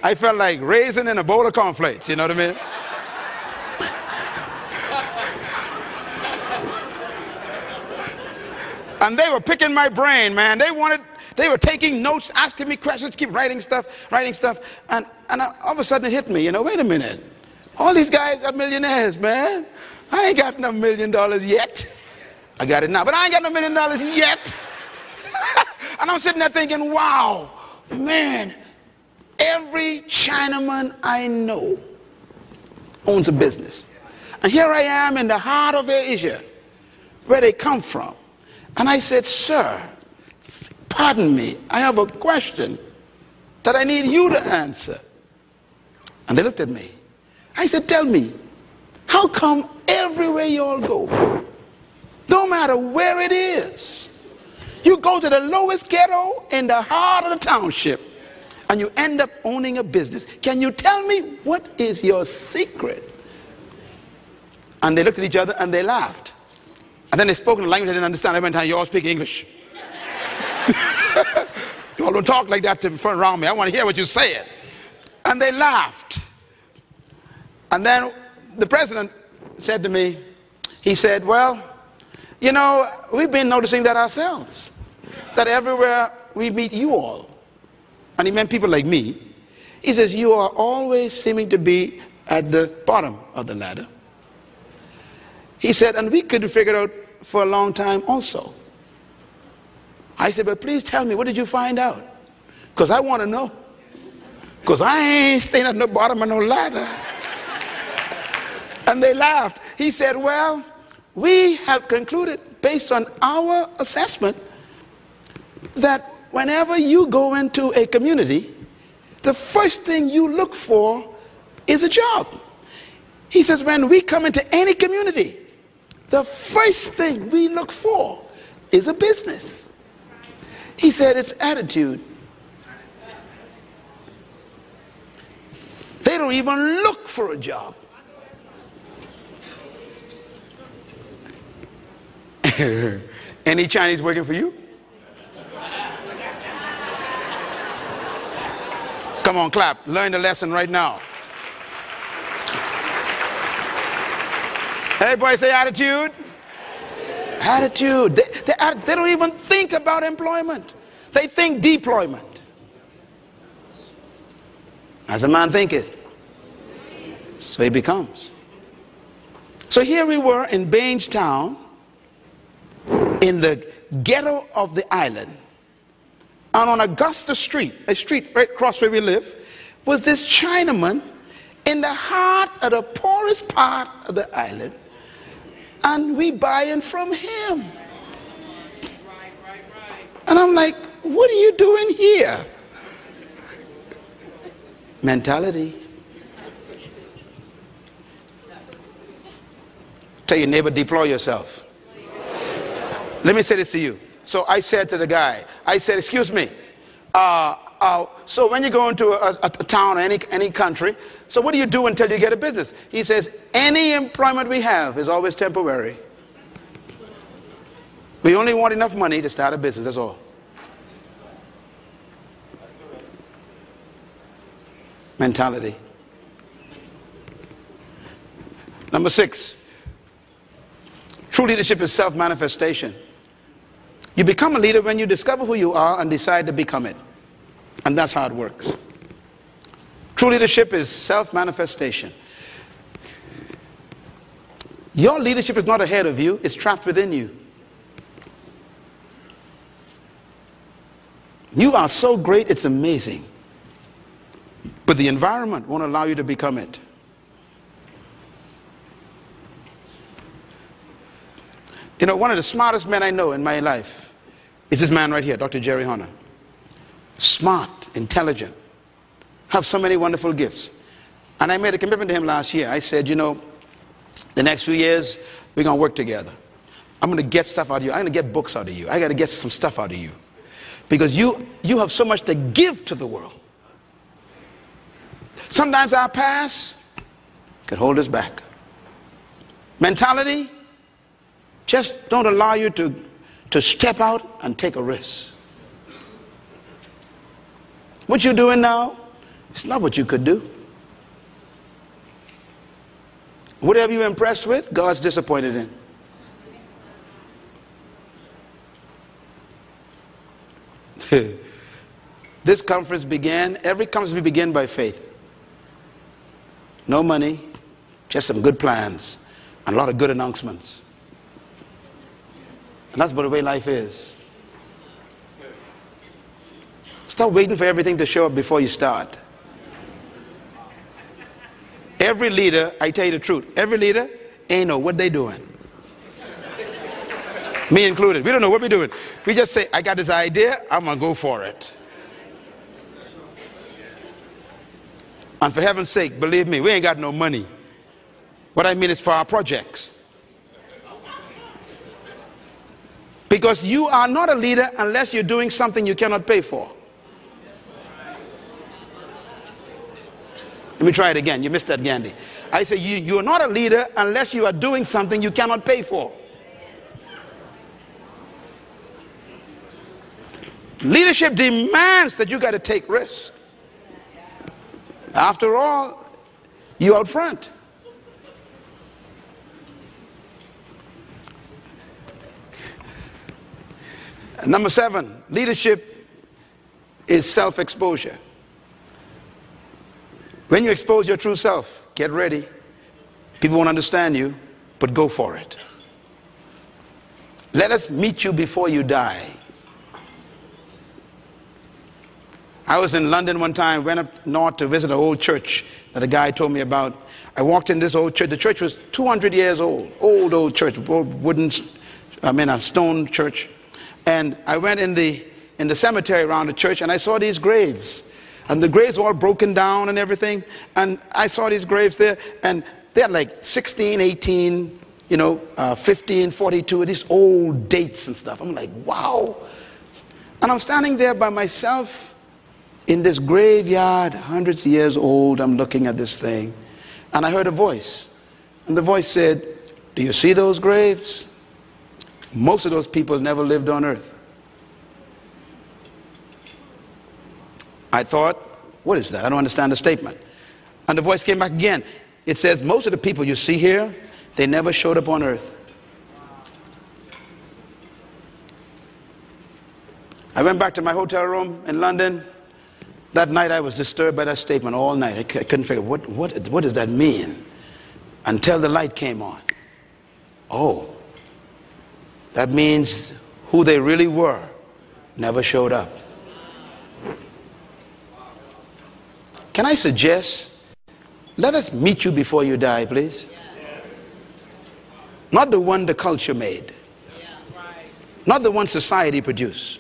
I felt like raisin in a bowl of cornflakes, you know what I mean? And they were picking my brain, man. They were taking notes, asking me questions, keep writing stuff. And all of a sudden it hit me, wait a minute. All these guys are millionaires, man. I ain't got no $1 million yet. I got it now, but I ain't got no $1 million yet. And I'm sitting there thinking, wow, man, every Chinaman I know owns a business. And here I am in the heart of Asia, where they come from. And I said, sir, pardon me, I have a question that I need you to answer. And they looked at me. I said, tell me, how come everywhere you all go, no matter where it is, you go to the lowest ghetto in the heart of the township and you end up owning a business? Can you tell me what is your secret? And they looked at each other and they laughed. And then they spoke in a language I didn't understand. Every time you all speak English. You all don't talk like that in front around me. I want to hear what you're saying. And they laughed. And then the president said to me, he said, well, we've been noticing that ourselves. That everywhere we meet you all, and he meant people like me, he says, you are always seeming to be at the bottom of the ladder. He said, and we couldn't figure it out for a long time also. I said, but please tell me, what did you find out? Because I want to know. Because I ain't staying at the bottom of no ladder. And they laughed. He said, well, we have concluded, based on our assessment, that whenever you go into a community, the first thing you look for is a job. He says, when we come into any community, the first thing we look for is a business. He said, it's attitude. They don't even look for a job. Any Chinese working for you? Come on, clap. Learn the lesson right now. Everybody say attitude. Attitude. They don't even think about employment. They think deployment. As a man thinketh, so he becomes. So here we were in Bainstown, in the ghetto of the island, and on Augusta Street, a street right across where we live, was this Chinaman in the heart of the poorest part of the island, and we buying from him. And I'm like, what are you doing here? Mentality. Tell your neighbor, deploy yourself. Let me say this to you. So I said to the guy, I said, excuse me, so when you go into a town or any country, so what do you do until you get a business? He says, any employment we have is always temporary. We only want enough money to start a business, that's all. Mentality. Number 6, true leadership is self-manifestation. You become a leader when you discover who you are and decide to become it. And that's how it works. True leadership is self-manifestation. Your leadership is not ahead of you, it's trapped within you. You are so great, it's amazing. But the environment won't allow you to become it. One of the smartest men I know in my life is this man right here, Dr. Jerry Hunter. Smart, intelligent, have so many wonderful gifts. And I made a commitment to him last year. I said, the next few years, we're going to work together. I'm going to get stuff out of you. I'm going to get books out of you. I got to get some stuff out of you. Because you have so much to give to the world. Sometimes our past could hold us back. Mentality, just don't allow you to step out and take a risk. What you're doing now, It's not what you could do. Whatever you're impressed with, God's disappointed in. This conference began, every conference we begin by faith. No money, just some good plans and a lot of good announcements. And that's the way life is. Stop waiting for everything to show up before you start. Every leader, I tell you the truth, every leader ain't know what they doing. Me included. We don't know what we're doing. We just say, I got this idea, I'm going to go for it. And for heaven's sake, believe me, we ain't got no money. What I mean is for our projects. Because you are not a leader unless you're doing something you cannot pay for. Let me try it again. You missed that, Gandhi. I say you are not a leader unless you are doing something you cannot pay for. Leadership demands that you got to take risks. After all, you out front. Number 7, leadership is self-exposure. When you expose your true self, get ready. People won't understand you, but go for it. Let us meet you before you die. I was in London one time, went up north to visit an old church that a guy told me about. I walked in this old church. The church was 200 years old. Old church, old wooden, a stone church. And I went in the cemetery around the church, and I saw these graves. And the graves were all broken down and everything. And I saw these graves there, and they had like 16, 18, 15, 42, these old dates and stuff. I'm like, wow. And I'm standing there by myself in this graveyard, hundreds of years old. I'm looking at this thing. And I heard a voice. And the voice said, do you see those graves? Most of those people never lived on earth. I thought, what is that? I don't understand the statement. And the voice came back again. It says, most of the people you see here, they never showed up on earth. I went back to my hotel room in London. That night I was disturbed by that statement all night. I couldn't figure, what does that mean? Until the light came on. Oh, that means who they really were never showed up. Can I suggest, let us meet you before you die, please. Not the one the culture made. Not the one society produced.